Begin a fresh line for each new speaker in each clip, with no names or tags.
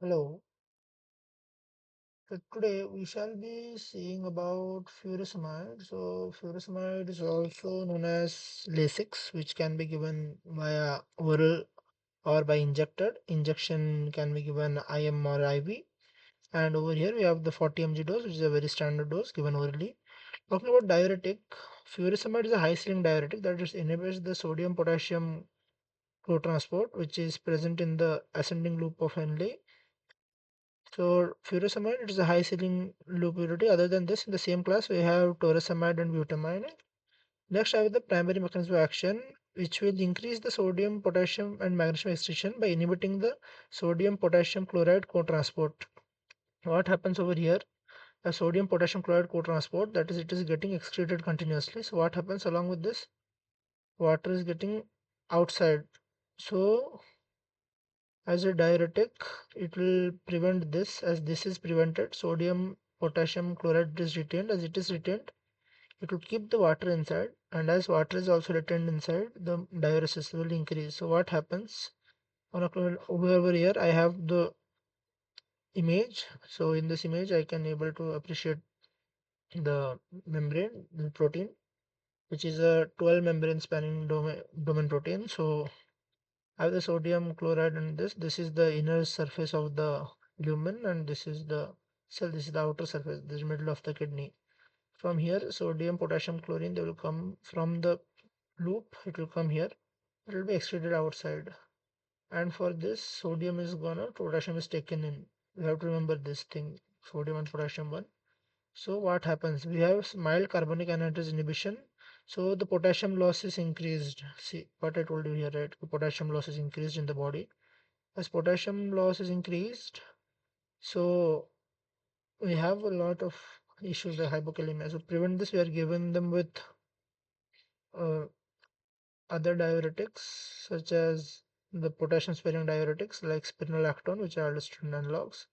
Hello. So today we shall be seeing about furosemide. So furosemide is also known as Lasix, which can be given via oral or by injected. Injection can be given IM or IV. And over here we have the 40 mg dose, which is a very standard dose given orally. Talking about diuretic, furosemide is a high ceiling diuretic that just inhibits the sodium potassium co-transport, which is present in the ascending loop of Henle. So furosemide, it is a high ceiling loop purity. Other than this, in the same class, we have torresemide and butamide. Next, I have the primary mechanism of action, which will increase the sodium, potassium, and magnesium excretion by inhibiting the sodium potassium chloride co-transport. What happens over here? A sodium potassium chloride co-transport, that is, it is getting excreted continuously. So what happens along with this? Water is getting outside. So as a diuretic, it will prevent this. As this is prevented, sodium potassium chloride is retained. As it is retained, it will keep the water inside, and as water is also retained inside, the diuresis will increase. So what happens on a over here? I have the image. So in this image, I can able to appreciate the membrane, the protein, which is a 12 membrane spanning domain protein. So I have the sodium chloride and this is the inner surface of the lumen, and this is the cell, this is the outer surface, this is middle of the kidney. From here, sodium potassium chlorine, they will come from the loop, it will come here, it will be excreted outside. And for this, sodium is gonna, potassium is taken in. We have to remember this thing, sodium and potassium one. So what happens? We have mild carbonic anhydrase inhibition. So the potassium loss is increased. See what I told you here, right? The potassium loss is increased in the body. As potassium loss is increased, so we have a lot of issues like hypokalemia. So prevent this, we are giving them with uh, other diuretics such as the potassium sparing diuretics like spironolactone, which are aldosterone analogs.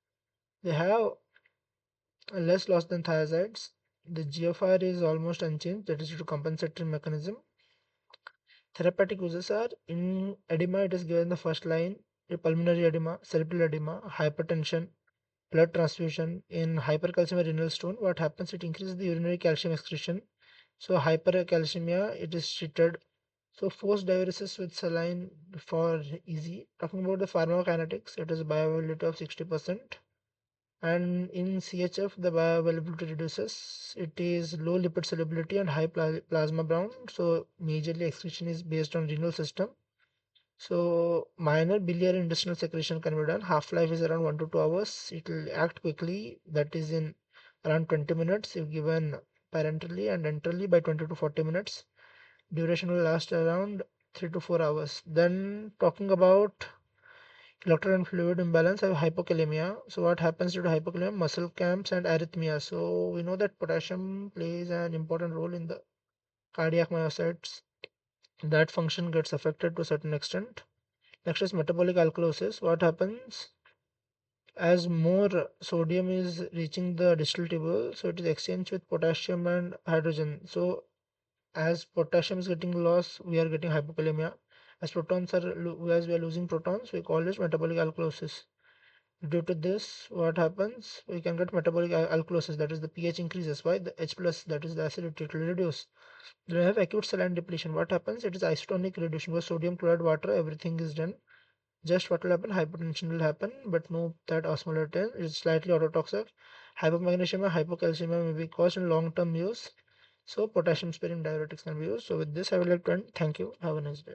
They have a less loss than thiazides. The GFR is almost unchanged, that is due to compensatory mechanism. Therapeutic uses are in edema, it is given the first line, pulmonary edema, cerebral edema, hypertension, blood transfusion. In hypercalcemia renal stone, what happens? It increases the urinary calcium excretion. So hypercalcemia, it is treated. So forced diuresis with saline for easy. Talking about the pharmacokinetics, it is bioavailability of 60%. And in CHF, the bioavailability reduces. It is low lipid solubility and high plasma brown. So majorly excretion is based on renal system. So minor biliary intestinal secretion can be done. Half-life is around 1 to 2 hours. It will act quickly, that is in around 20 minutes if given parenterally, and enterally by 20 to 40 minutes. Duration will last around 3 to 4 hours. Then talking about electron and fluid imbalance, I have hypokalemia. So what happens due to hypokalemia? Muscle cramps and arrhythmia. So we know that potassium plays an important role in the cardiac myocytes. That function gets affected to a certain extent. Next is metabolic alkalosis. What happens as more sodium is reaching the distal tubule, so it is exchanged with potassium and hydrogen. So as potassium is getting lost, we are getting hypokalemia. As protons are as we are losing protons, we call this metabolic alkalosis. Due to this, what happens? We can get metabolic alkalosis, that is the pH increases. Why? The H plus, that is the acidity, it will reduce. Then we have acute saline depletion. What happens? It is isotonic reduction because sodium chloride water, everything is done. Just what will happen? Hypertension will happen, but no that osmolarity is slightly autotoxic. Hypomagnesemia, hypocalcemia may be caused in long-term use. So potassium sparing diuretics can be used. So with this, I would like to end. Thank you. Have a nice day.